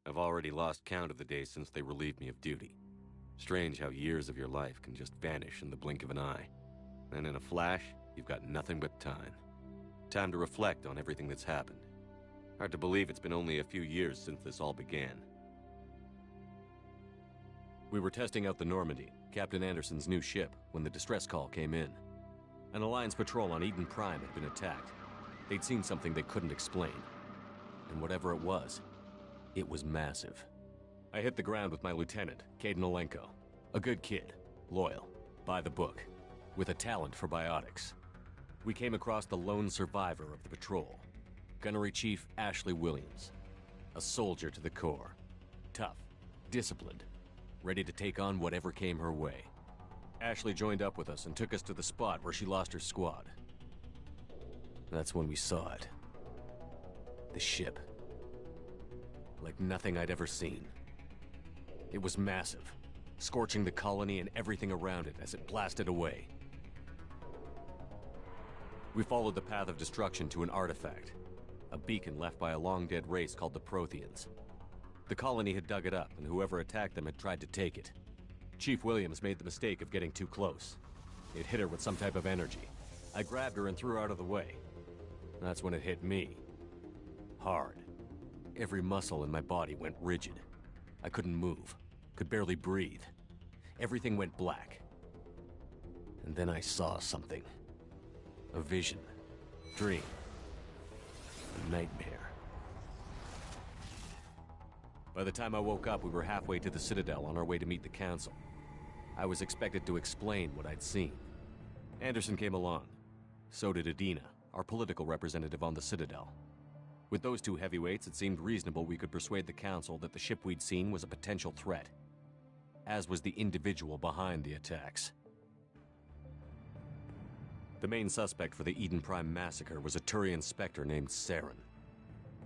I've already lost count of the days since they relieved me of duty. Strange how years of your life can just vanish in the blink of an eye. And in a flash, you've got nothing but time. Time to reflect on everything that's happened. Hard to believe it's been only a few years since this all began. We were testing out the Normandy, Captain Anderson's new ship, when the distress call came in. An Alliance patrol on Eden Prime had been attacked. They'd seen something they couldn't explain. And whatever it was massive. I hit the ground with my lieutenant, Caden Olenko. A good kid, loyal, by the book, with a talent for biotics. We came across the lone survivor of the patrol, Gunnery Chief Ashley Williams. A soldier to the core. Tough, disciplined, ready to take on whatever came her way. Ashley joined up with us and took us to the spot where she lost her squad. That's when we saw it. The ship. Like nothing I'd ever seen. It was massive, scorching the colony and everything around it as it blasted away. We followed the path of destruction to an artifact, a beacon left by a long-dead race called the Protheans. The colony had dug it up, and whoever attacked them had tried to take it. Chief Williams made the mistake of getting too close. It hit her with some type of energy. I grabbed her and threw her out of the way. That's when it hit me. Hard. Every muscle in my body went rigid. I couldn't move, could barely breathe. Everything went black. And then I saw something. A vision. Dream. A nightmare. By the time I woke up, we were halfway to the Citadel on our way to meet the Council. I was expected to explain what I'd seen. Anderson came along. So did Adina, our political representative on the Citadel. With those two heavyweights, it seemed reasonable we could persuade the Council that the ship we'd seen was a potential threat, as was the individual behind the attacks. The main suspect for the Eden Prime massacre was a Turian Spectre named Saren.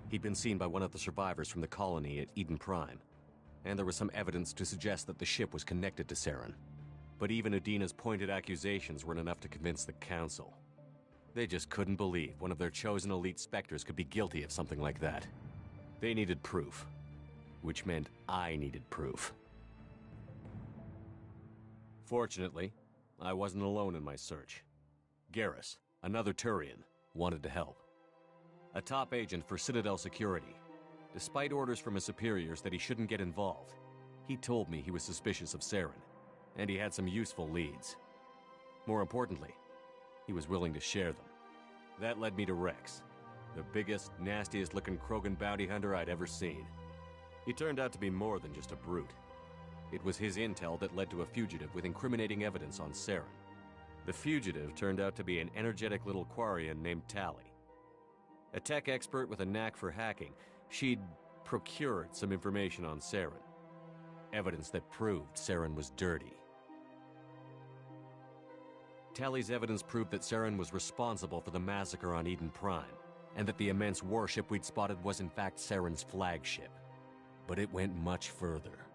He'd been seen by one of the survivors from the colony at Eden Prime, and there was some evidence to suggest that the ship was connected to Saren. But even Adina's pointed accusations weren't enough to convince the Council. They just couldn't believe one of their chosen elite Spectres could be guilty of something like that. They needed proof, which meant I needed proof. Fortunately, I wasn't alone in my search. Garrus, another Turian, wanted to help. A top agent for Citadel Security. Despite orders from his superiors that he shouldn't get involved, he told me he was suspicious of Saren, and he had some useful leads. More importantly, he was willing to share them. That led me to Rex, the biggest, nastiest-looking Krogan bounty hunter I'd ever seen. He turned out to be more than just a brute. It was his intel that led to a fugitive with incriminating evidence on Saren. The fugitive turned out to be an energetic little Quarian named Tali. A tech expert with a knack for hacking, she'd procured some information on Saren. Evidence that proved Saren was dirty. Tali's evidence proved that Saren was responsible for the massacre on Eden Prime, and that the immense warship we'd spotted was in fact Saren's flagship. But it went much further.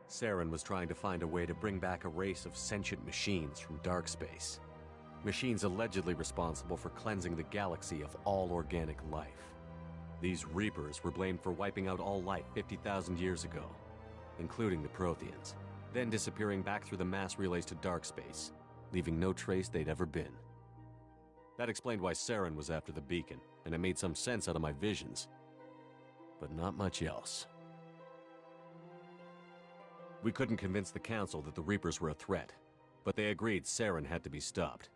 Saren was trying to find a way to bring back a race of sentient machines from dark space. Machines allegedly responsible for cleansing the galaxy of all organic life. These Reapers were blamed for wiping out all life 50,000 years ago, including the Protheans, then disappearing back through the mass relays to dark space, leaving no trace they'd ever been. That explained why Saren was after the beacon, and it made some sense out of my visions. But not much else. We couldn't convince the Council that the Reapers were a threat, but they agreed Saren had to be stopped.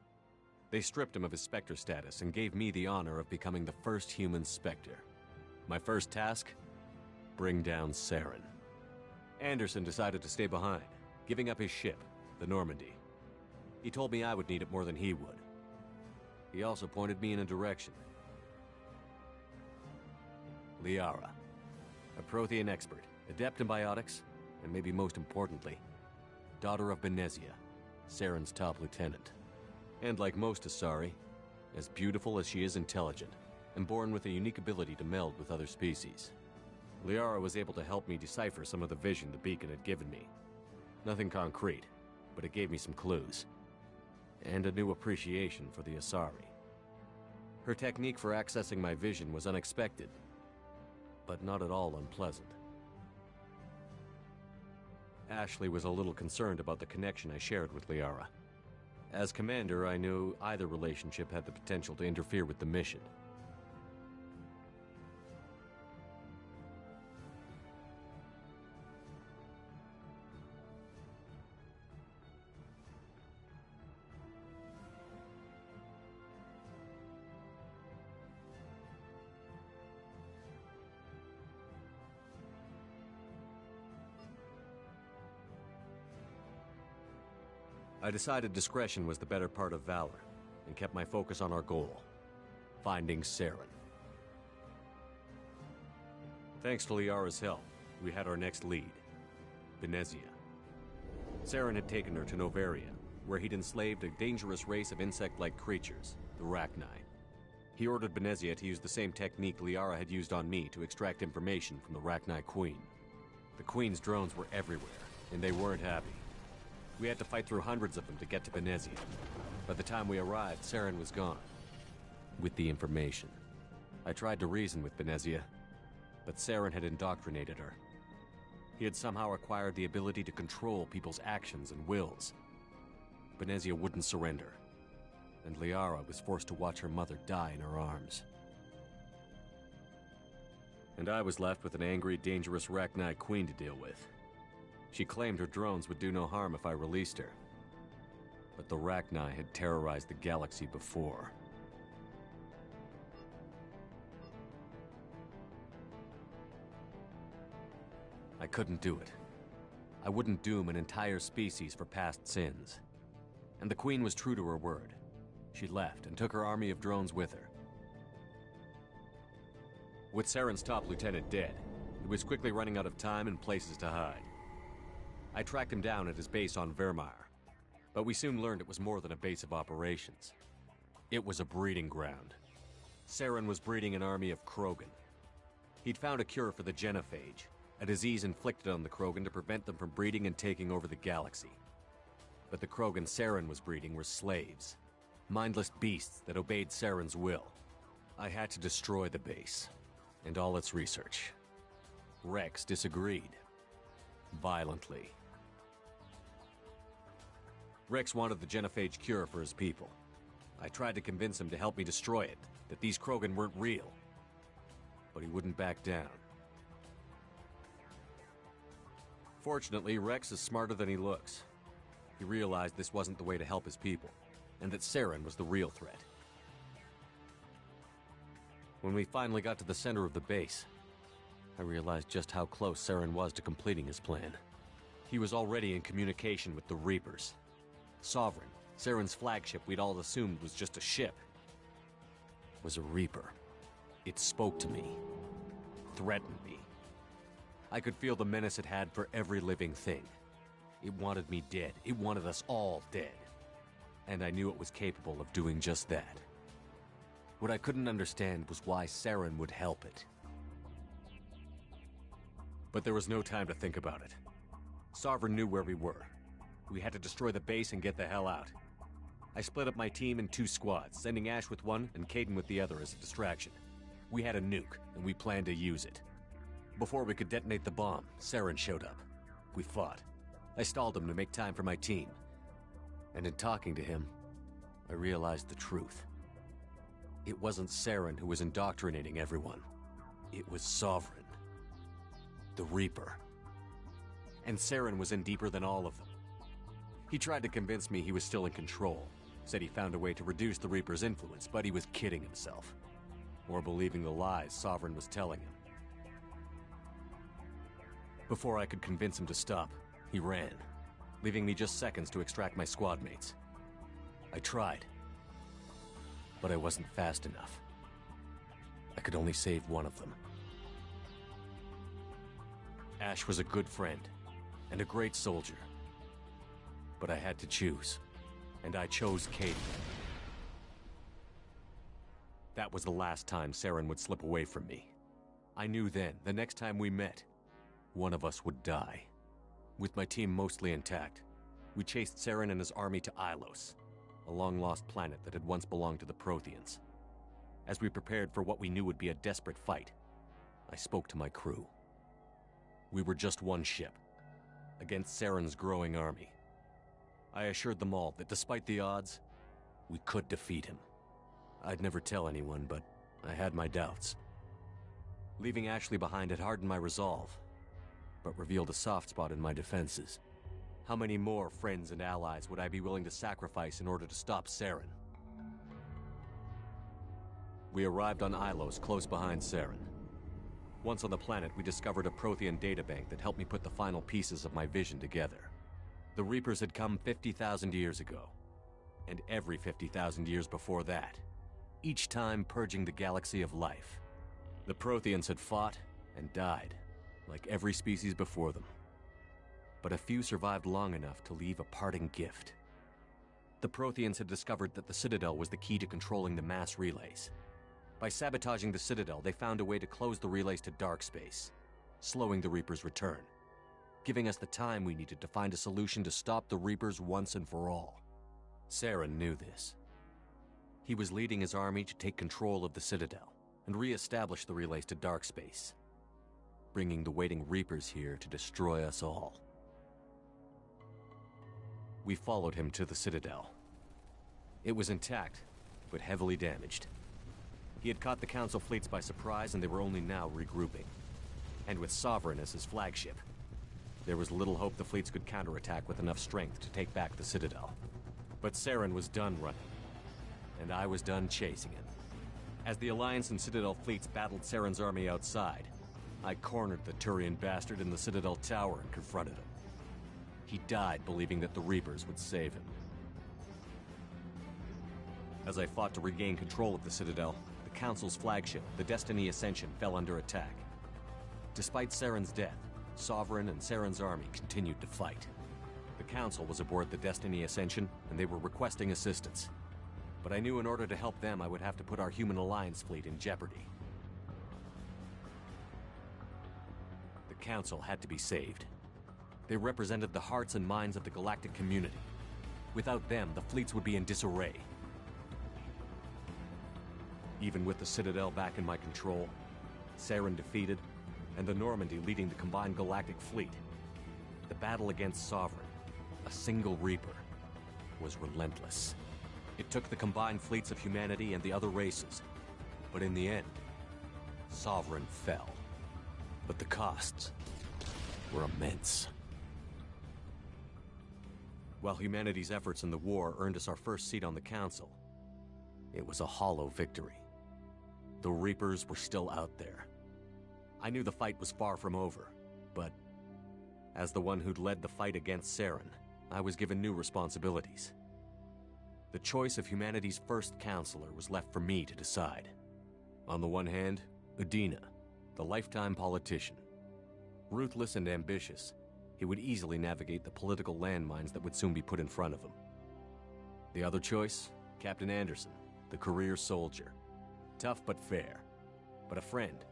They stripped him of his Spectre status and gave me the honor of becoming the first human Spectre. My first task? Bring down Saren. Anderson decided to stay behind, giving up his ship, the Normandy. He told me I would need it more than he would. He also pointed me in a direction. Liara, a Prothean expert, adept in biotics, and maybe most importantly, daughter of Benezia, Saren's top lieutenant. And like most Asari, as beautiful as she is intelligent, and born with a unique ability to meld with other species. Liara was able to help me decipher some of the vision the beacon had given me. Nothing concrete, but it gave me some clues. And a new appreciation for the Asari. Her technique for accessing my vision was unexpected, but not at all unpleasant. Ashley was a little concerned about the connection I shared with Liara. As commander, I knew either relationship had the potential to interfere with the mission. I decided discretion was the better part of valor, and kept my focus on our goal, finding Saren. Thanks to Liara's help, we had our next lead, Benezia. Saren had taken her to Novaria, where he'd enslaved a dangerous race of insect-like creatures, the Rachni. He ordered Benezia to use the same technique Liara had used on me to extract information from the Rachni Queen. The Queen's drones were everywhere, and they weren't happy. We had to fight through hundreds of them to get to Benezia. By the time we arrived, Saren was gone. With the information. I tried to reason with Benezia, but Saren had indoctrinated her. He had somehow acquired the ability to control people's actions and wills. Benezia wouldn't surrender, and Liara was forced to watch her mother die in her arms. And I was left with an angry, dangerous Rachni Queen to deal with. She claimed her drones would do no harm if I released her. But the Rachni had terrorized the galaxy before. I couldn't do it. I wouldn't doom an entire species for past sins. And the Queen was true to her word. She left and took her army of drones with her. With Saren's top lieutenant dead, he was quickly running out of time and places to hide. I tracked him down at his base on Vermeer, but we soon learned it was more than a base of operations. It was a breeding ground. Saren was breeding an army of Krogan. He'd found a cure for the genophage, a disease inflicted on the Krogan to prevent them from breeding and taking over the galaxy. But the Krogan Saren was breeding were slaves, mindless beasts that obeyed Saren's will. I had to destroy the base, and all its research. Rex disagreed. Violently. Rex wanted the genophage cure for his people. I tried to convince him to help me destroy it, that these Krogan weren't real. But he wouldn't back down. Fortunately, Rex is smarter than he looks. He realized this wasn't the way to help his people, and that Saren was the real threat. When we finally got to the center of the base, I realized just how close Saren was to completing his plan. He was already in communication with the Reapers. Sovereign, Saren's flagship we'd all assumed was just a ship, was a Reaper. It spoke to me, threatened me. I could feel the menace it had for every living thing. It wanted me dead. It wanted us all dead. And I knew it was capable of doing just that. What I couldn't understand was why Saren would help it. But there was no time to think about it. Sovereign knew where we were. We had to destroy the base and get the hell out. I split up my team in 2 squads, sending Ash with one and Caden with the other as a distraction. We had a nuke, and we planned to use it. Before we could detonate the bomb, Saren showed up. We fought. I stalled him to make time for my team. And in talking to him, I realized the truth. It wasn't Saren who was indoctrinating everyone. It was Sovereign. The Reaper. And Saren was in deeper than all of them. He tried to convince me he was still in control. Said he found a way to reduce the Reaper's influence, but he was kidding himself. Or believing the lies Sovereign was telling him. Before I could convince him to stop, he ran, leaving me just seconds to extract my squad mates. I tried, but I wasn't fast enough. I could only save one of them. Ash was a good friend, and a great soldier. But I had to choose, and I chose Caden. That was the last time Saren would slip away from me. I knew then, the next time we met, one of us would die. With my team mostly intact, we chased Saren and his army to Ilos, a long-lost planet that had once belonged to the Protheans. As we prepared for what we knew would be a desperate fight, I spoke to my crew. We were just one ship, against Saren's growing army. I assured them all that despite the odds, we could defeat him. I'd never tell anyone, but I had my doubts. Leaving Ashley behind had hardened my resolve, but revealed a soft spot in my defenses. How many more friends and allies would I be willing to sacrifice in order to stop Saren? We arrived on Ilos, close behind Saren. Once on the planet, we discovered a Prothean databank that helped me put the final pieces of my vision together. The Reapers had come 50,000 years ago, and every 50,000 years before that, each time purging the galaxy of life. The Protheans had fought and died, like every species before them. But a few survived long enough to leave a parting gift. The Protheans had discovered that the Citadel was the key to controlling the mass relays. By sabotaging the Citadel, they found a way to close the relays to dark space, slowing the Reapers' return, giving us the time we needed to find a solution to stop the Reapers once and for all. Saren knew this. He was leading his army to take control of the Citadel and re-establish the relays to dark space, bringing the waiting Reapers here to destroy us all. We followed him to the Citadel. It was intact, but heavily damaged. He had caught the Council fleets by surprise, and they were only now regrouping. And with Sovereign as his flagship, there was little hope the fleets could counterattack with enough strength to take back the Citadel. But Saren was done running, and I was done chasing him. As the Alliance and Citadel fleets battled Saren's army outside, I cornered the Turian bastard in the Citadel tower and confronted him. He died believing that the Reapers would save him. As I fought to regain control of the Citadel, the Council's flagship, the Destiny Ascension, fell under attack. Despite Saren's death, Sovereign and Saren's army continued to fight. The Council was aboard the Destiny Ascension, and they were requesting assistance. But I knew in order to help them, I would have to put our Human Alliance fleet in jeopardy. The Council had to be saved. They represented the hearts and minds of the galactic community. Without them, the fleets would be in disarray. Even with the Citadel back in my control, Saren defeated, and the Normandy leading the combined galactic fleet, the battle against Sovereign, a single Reaper, was relentless. It took the combined fleets of humanity and the other races, but in the end, Sovereign fell. But the costs were immense. While humanity's efforts in the war earned us our first seat on the Council, it was a hollow victory. The Reapers were still out there. I knew the fight was far from over, but as the one who'd led the fight against Saren, I was given new responsibilities. The choice of humanity's first counselor was left for me to decide. On the one hand, Udina, the lifetime politician. Ruthless and ambitious, he would easily navigate the political landmines that would soon be put in front of him. The other choice, Captain Anderson, the career soldier. Tough but fair, but a friend,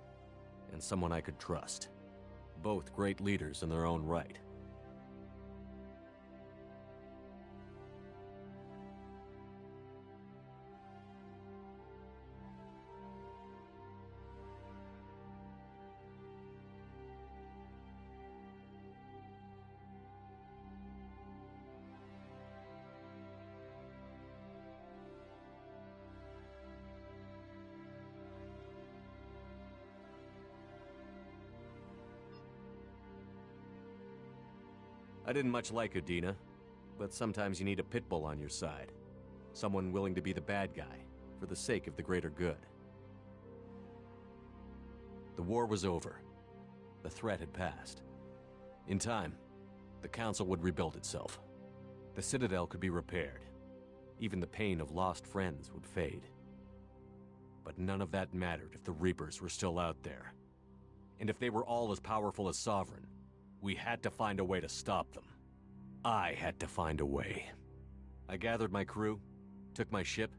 and someone I could trust. Both great leaders in their own right. I didn't much like Udina, but sometimes you need a pit bull on your side. Someone willing to be the bad guy, for the sake of the greater good. The war was over. The threat had passed. In time, the Council would rebuild itself. The Citadel could be repaired. Even the pain of lost friends would fade. But none of that mattered if the Reapers were still out there. And if they were all as powerful as Sovereign, we had to find a way to stop them. I had to find a way. I gathered my crew, took my ship,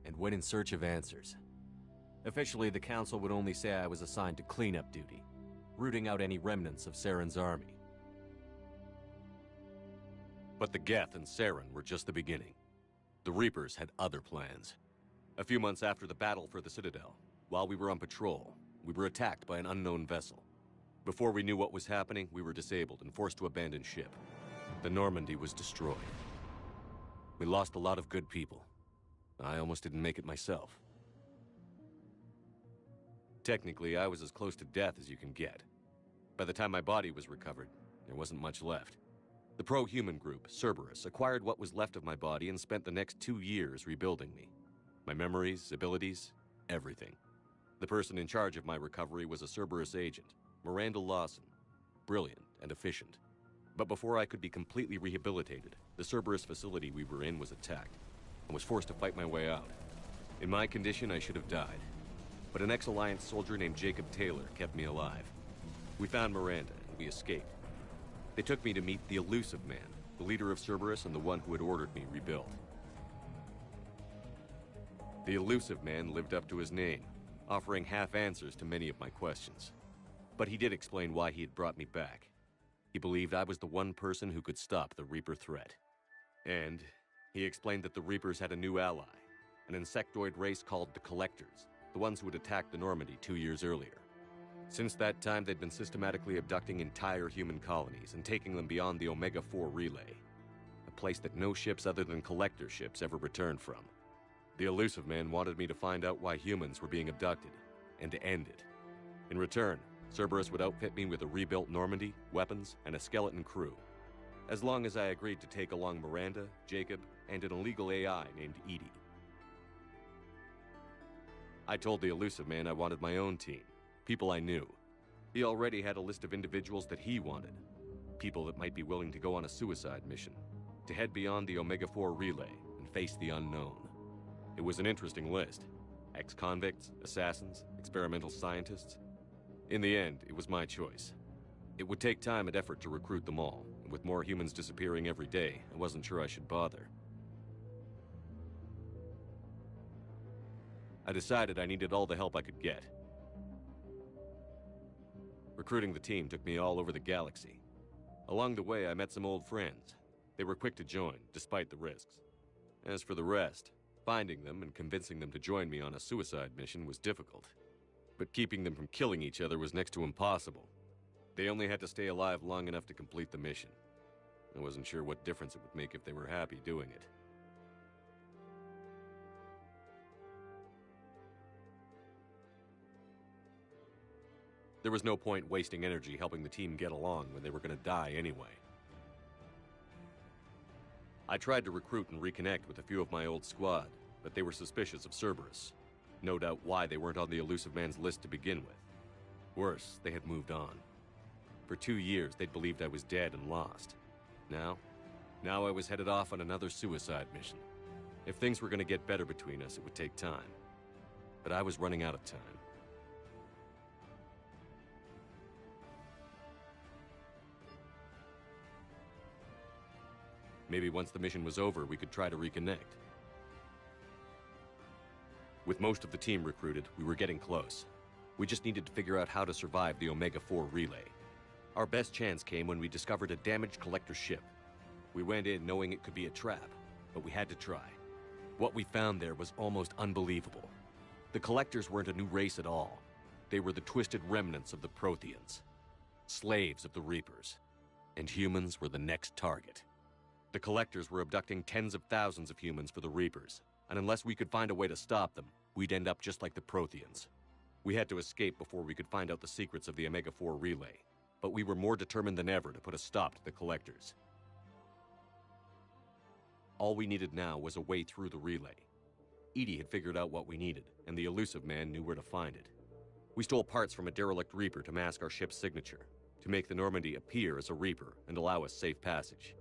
and went in search of answers. Officially, the Council would only say I was assigned to cleanup duty, rooting out any remnants of Saren's army. But the Geth and Saren were just the beginning. The Reapers had other plans. A few months after the battle for the Citadel, while we were on patrol, we were attacked by an unknown vessel. Before we knew what was happening, we were disabled and forced to abandon ship. The Normandy was destroyed. We lost a lot of good people. I almost didn't make it myself. Technically, I was as close to death as you can get. By the time my body was recovered, there wasn't much left. The pro-human group, Cerberus, acquired what was left of my body and spent the next 2 years rebuilding me. My memories, abilities, everything. The person in charge of my recovery was a Cerberus agent, Miranda Lawson. Brilliant and efficient. But before I could be completely rehabilitated, the Cerberus facility we were in was attacked. I was forced to fight my way out. In my condition, I should have died. But an ex-Alliance soldier named Jacob Taylor kept me alive. We found Miranda, and we escaped. They took me to meet the Elusive Man, the leader of Cerberus and the one who had ordered me rebuilt. The Elusive Man lived up to his name, offering half answers to many of my questions. But he did explain why he had brought me back. He believed I was the one person who could stop the Reaper threat. And he explained that the Reapers had a new ally, an insectoid race called the Collectors, the ones who had attacked the Normandy 2 years earlier. Since that time, they'd been systematically abducting entire human colonies and taking them beyond the Omega-4 relay, a place that no ships other than Collector ships ever returned from. The Elusive Man wanted me to find out why humans were being abducted, and to end it. In return, Cerberus would outfit me with a rebuilt Normandy, weapons, and a skeleton crew, as long as I agreed to take along Miranda, Jacob, and an illegal AI named Edie. I told the Elusive Man I wanted my own team, people I knew. He already had a list of individuals that he wanted, people that might be willing to go on a suicide mission, to head beyond the Omega-4 relay and face the unknown. It was an interesting list. Ex-convicts, assassins, experimental scientists. In the end, it was my choice. It would take time and effort to recruit them all, and with more humans disappearing every day, I wasn't sure I should bother. I decided I needed all the help I could get. Recruiting the team took me all over the galaxy. Along the way, I met some old friends. They were quick to join, despite the risks. As for the rest, finding them and convincing them to join me on a suicide mission was difficult. But keeping them from killing each other was next to impossible. They only had to stay alive long enough to complete the mission. I wasn't sure what difference it would make if they were happy doing it. There was no point wasting energy helping the team get along when they were going to die anyway. I tried to recruit and reconnect with a few of my old squad, but they were suspicious of Cerberus. No doubt why they weren't on the Elusive Man's list to begin with. Worse, they had moved on. For 2 years, they'd believed I was dead and lost. Now I was headed off on another suicide mission. If things were going to get better between us, it would take time. But I was running out of time. Maybe once the mission was over, we could try to reconnect. With most of the team recruited, we were getting close. We just needed to figure out how to survive the Omega-4 relay. Our best chance came when we discovered a damaged Collector ship. We went in knowing it could be a trap, but we had to try. What we found there was almost unbelievable. The Collectors weren't a new race at all. They were the twisted remnants of the Protheans, slaves of the Reapers, and humans were the next target. The Collectors were abducting tens of thousands of humans for the Reapers, and unless we could find a way to stop them, we'd end up just like the Protheans. We had to escape before we could find out the secrets of the Omega-4 relay, but we were more determined than ever to put a stop to the Collectors. All we needed now was a way through the relay. Edie had figured out what we needed, and the Elusive Man knew where to find it. We stole parts from a derelict Reaper to mask our ship's signature, to make the Normandy appear as a Reaper and allow us safe passage.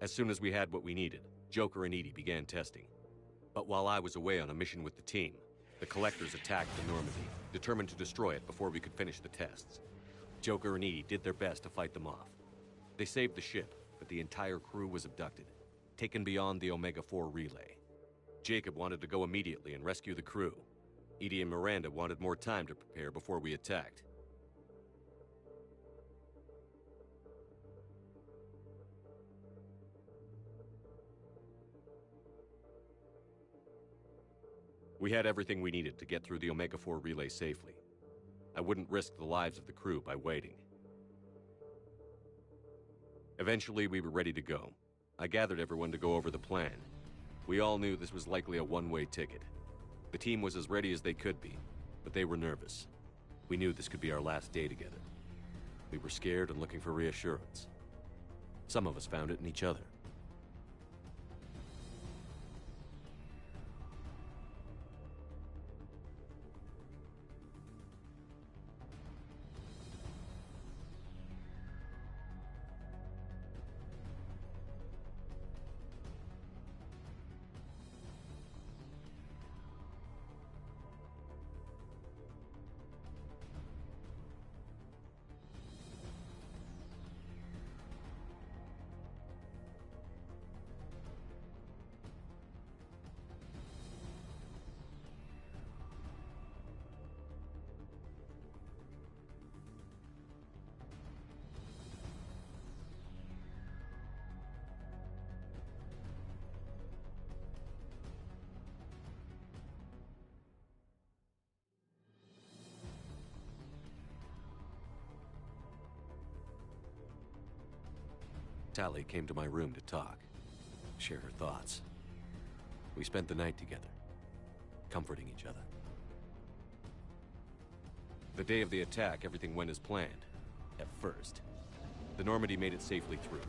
As soon as we had what we needed, Joker and Edie began testing. But while I was away on a mission with the team, the Collectors attacked the Normandy, determined to destroy it before we could finish the tests. Joker and Edie did their best to fight them off. They saved the ship, but the entire crew was abducted, taken beyond the Omega-4 relay. Jacob wanted to go immediately and rescue the crew. Edie and Miranda wanted more time to prepare before we attacked. We had everything we needed to get through the Omega-4 relay safely. I wouldn't risk the lives of the crew by waiting. Eventually, we were ready to go. I gathered everyone to go over the plan. We all knew this was likely a one-way ticket. The team was as ready as they could be, but they were nervous. We knew this could be our last day together. We were scared and looking for reassurance. Some of us found it in each other. Tally came to my room to talk, share her thoughts. We spent the night together, comforting each other. The day of the attack, everything went as planned, at first. The Normandy made it safely through.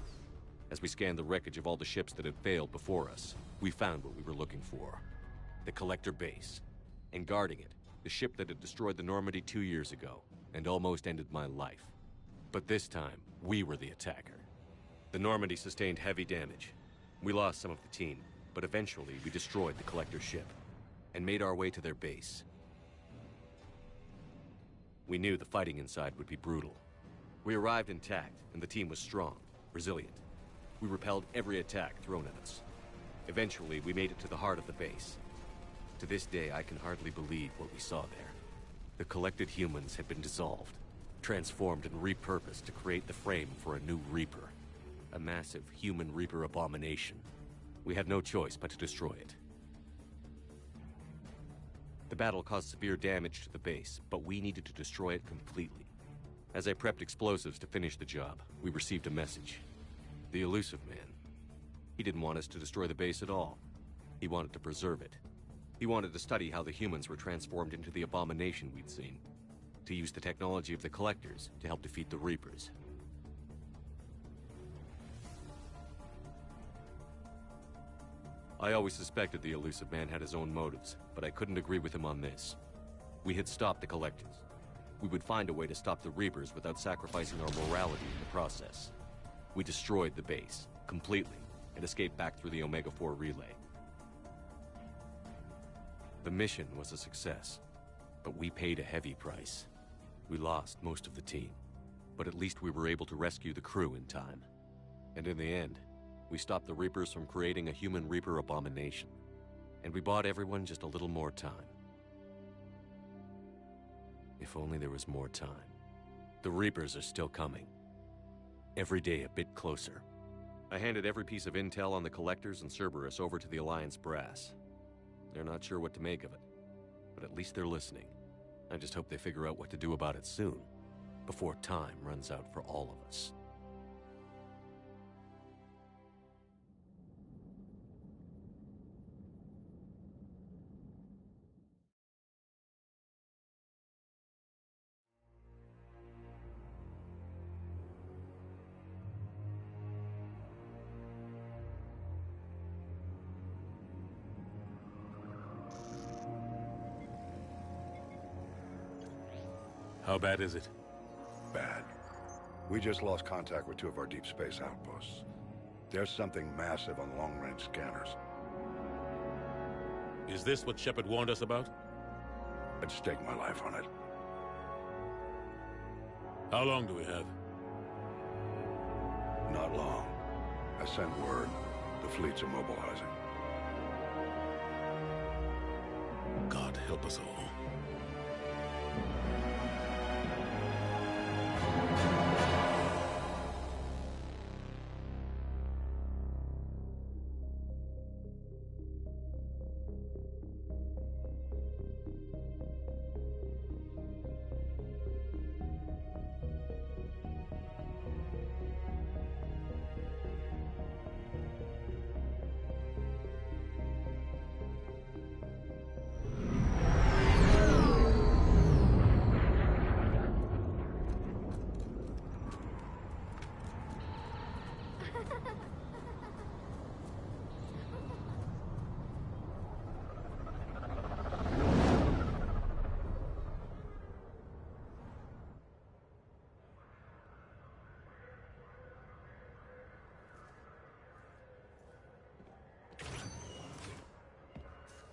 As we scanned the wreckage of all the ships that had failed before us, we found what we were looking for. The Collector base. And guarding it, the ship that had destroyed the Normandy 2 years ago, and almost ended my life. But this time, we were the attacker. The Normandy sustained heavy damage. We lost some of the team, but eventually we destroyed the Collector ship and made our way to their base. We knew the fighting inside would be brutal. We arrived intact, and the team was strong, resilient. We repelled every attack thrown at us. Eventually, we made it to the heart of the base. To this day, I can hardly believe what we saw there. The collected humans had been dissolved, transformed and repurposed to create the frame for a new Reaper. A massive human Reaper abomination. We had no choice but to destroy it. The battle caused severe damage to the base, but we needed to destroy it completely. As I prepped explosives to finish the job, we received a message. The elusive man. He didn't want us to destroy the base at all. He wanted to preserve it. He wanted to study how the humans were transformed into the abomination we'd seen. To use the technology of the Collectors to help defeat the Reapers. I always suspected the elusive man had his own motives, but I couldn't agree with him on this. We had stopped the Collectors. We would find a way to stop the Reapers without sacrificing our morality in the process. We destroyed the base, completely, and escaped back through the Omega-4 relay. The mission was a success, but we paid a heavy price. We lost most of the team, but at least we were able to rescue the crew in time. And in the end, we stopped the Reapers from creating a human Reaper abomination. And we bought everyone just a little more time. If only there was more time. The Reapers are still coming. Every day a bit closer. I handed every piece of intel on the Collectors and Cerberus over to the Alliance brass. They're not sure what to make of it, but at least they're listening. I just hope they figure out what to do about it soon, before time runs out for all of us. How bad is it? Bad. We just lost contact with 2 of our deep space outposts. There's something massive on long-range scanners. Is this what Shepard warned us about? I'd stake my life on it. How long do we have? Not long. I sent word. The fleet's immobilizing. God help us all.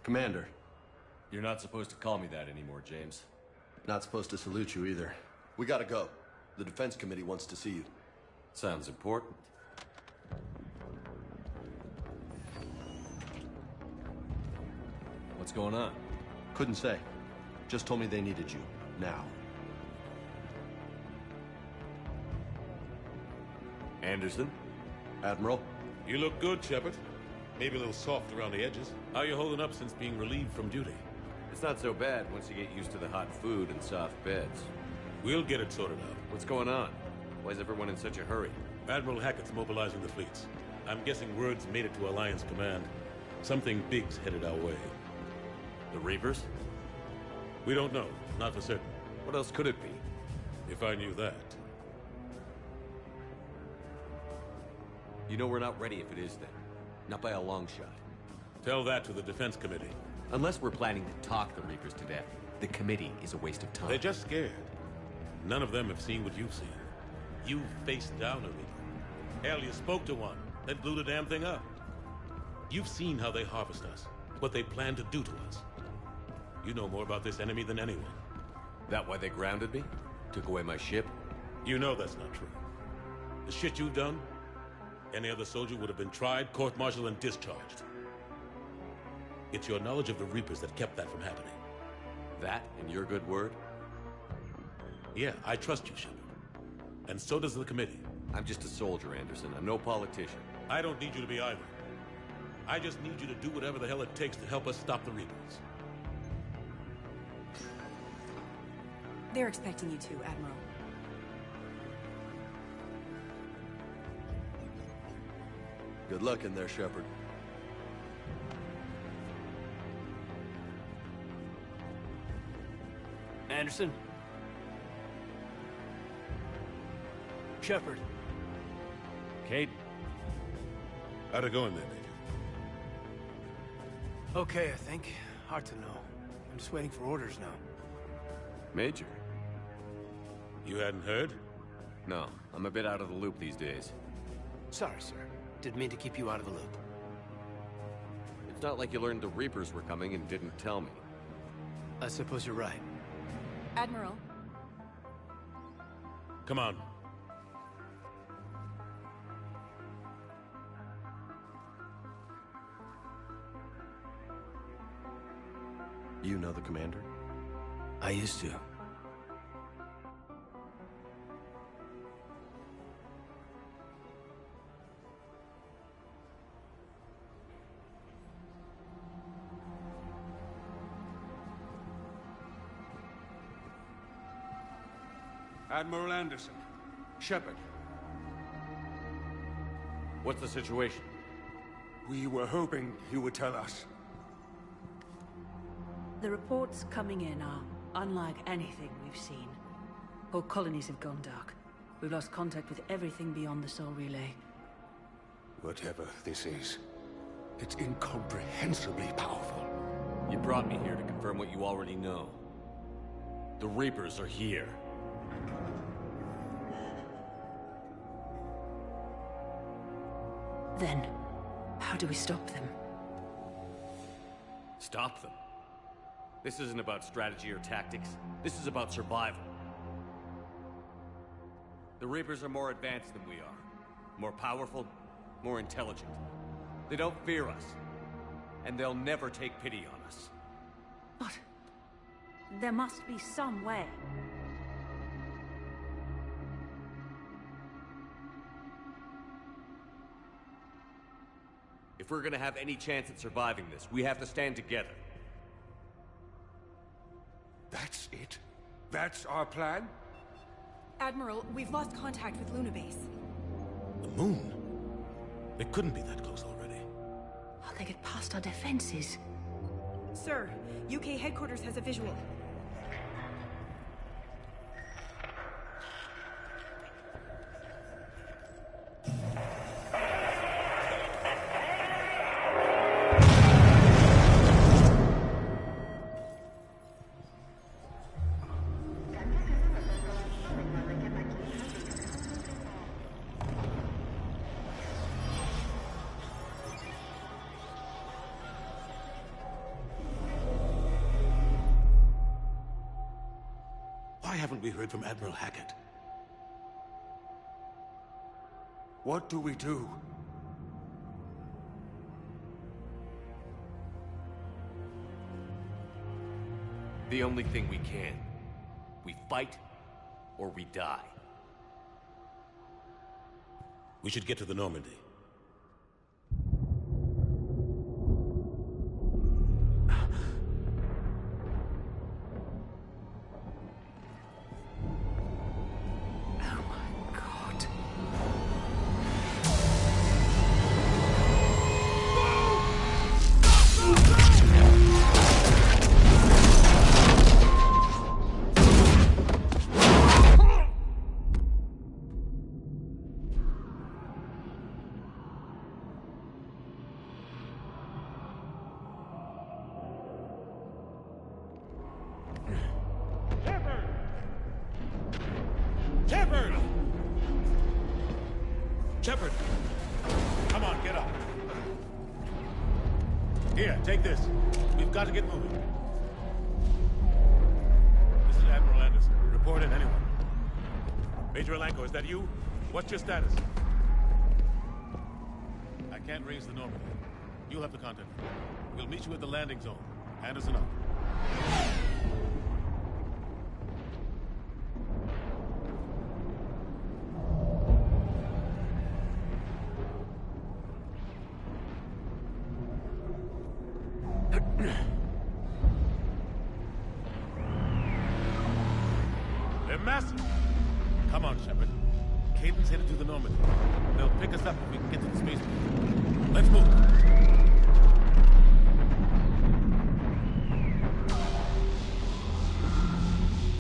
Commander. You're not supposed to call me that anymore, James. Not supposed to salute you either. We gotta go. The Defense Committee wants to see you. Sounds important. What's going on? Couldn't say. Just told me they needed you. Now. Anderson? Admiral? You look good, Shepard. Maybe a little soft around the edges. How you holding up since being relieved from duty? It's not so bad once you get used to the hot food and soft beds. We'll get it sorted out. What's going on? Why is everyone in such a hurry? Admiral Hackett's mobilizing the fleets. I'm guessing word's made it to Alliance Command. Something big's headed our way. The Reapers? We don't know. Not for certain. What else could it be? If I knew that. You know we're not ready if it is then. Not by a long shot. Tell that to the Defense Committee. Unless we're planning to talk the Reapers to death, the committee is a waste of time. They're just scared. None of them have seen what you've seen. You faced down a Reaper. Hell, you spoke to one, then blew the damn thing up. You've seen how they harvest us, what they plan to do to us. You know more about this enemy than anyone. That why they grounded me? Took away my ship? You know that's not true. The shit you've done, any other soldier would have been tried, court-martialed, and discharged. It's your knowledge of the Reapers that kept that from happening. That and your good word? Yeah, I trust you, Shepard. And so does the committee. I'm just a soldier, Anderson. I'm no politician. I don't need you to be either. I just need you to do whatever the hell it takes to help us stop the Reapers. They're expecting you to, Admiral. Good luck in there, Shepard. Anderson? Shepard? Kate? How'd it go in there, Major? Okay, I think. Hard to know. I'm just waiting for orders now. Major? You hadn't heard? No, I'm a bit out of the loop these days. Sorry, sir. Didn't mean to keep you out of the loop. It's not like you learned the Reapers were coming and didn't tell me. I suppose you're right. Admiral, Come on. You know the commander? I used to. Admiral Anderson. Shepard. What's the situation? We were hoping you would tell us. The reports coming in are unlike anything we've seen. Whole colonies have gone dark. We've lost contact with everything beyond the Sol Relay. Whatever this is, it's incomprehensibly powerful. You brought me here to confirm what you already know. The Reapers are here. Then, how do we stop them? Stop them? This isn't about strategy or tactics. This is about survival. The Reapers are more advanced than we are. More powerful, more intelligent. They don't fear us. And they'll never take pity on us. But there must be some way. If we're gonna have any chance at surviving this, we have to stand together. That's it? That's our plan? Admiral, we've lost contact with Luna Base. The moon? They couldn't be that close already. How they get past our defenses? Sir, UK headquarters has a visual. Why haven't we heard from Admiral Hackett? What do we do? The only thing we can. We fight, or we die. We should get to the Normandy. Shepard! Come on, get up. Here, take this. We've got to get moving. This is Admiral Anderson. Report in, anyone. Major Alanko, is that you? What's your status? I can't raise the Normandy. You'll have to contact me. We'll meet you at the landing zone. Anderson up. They're massive. Come on, Shepard. Caden's headed to the Normandy. They'll pick us up if we can get to the spaceport.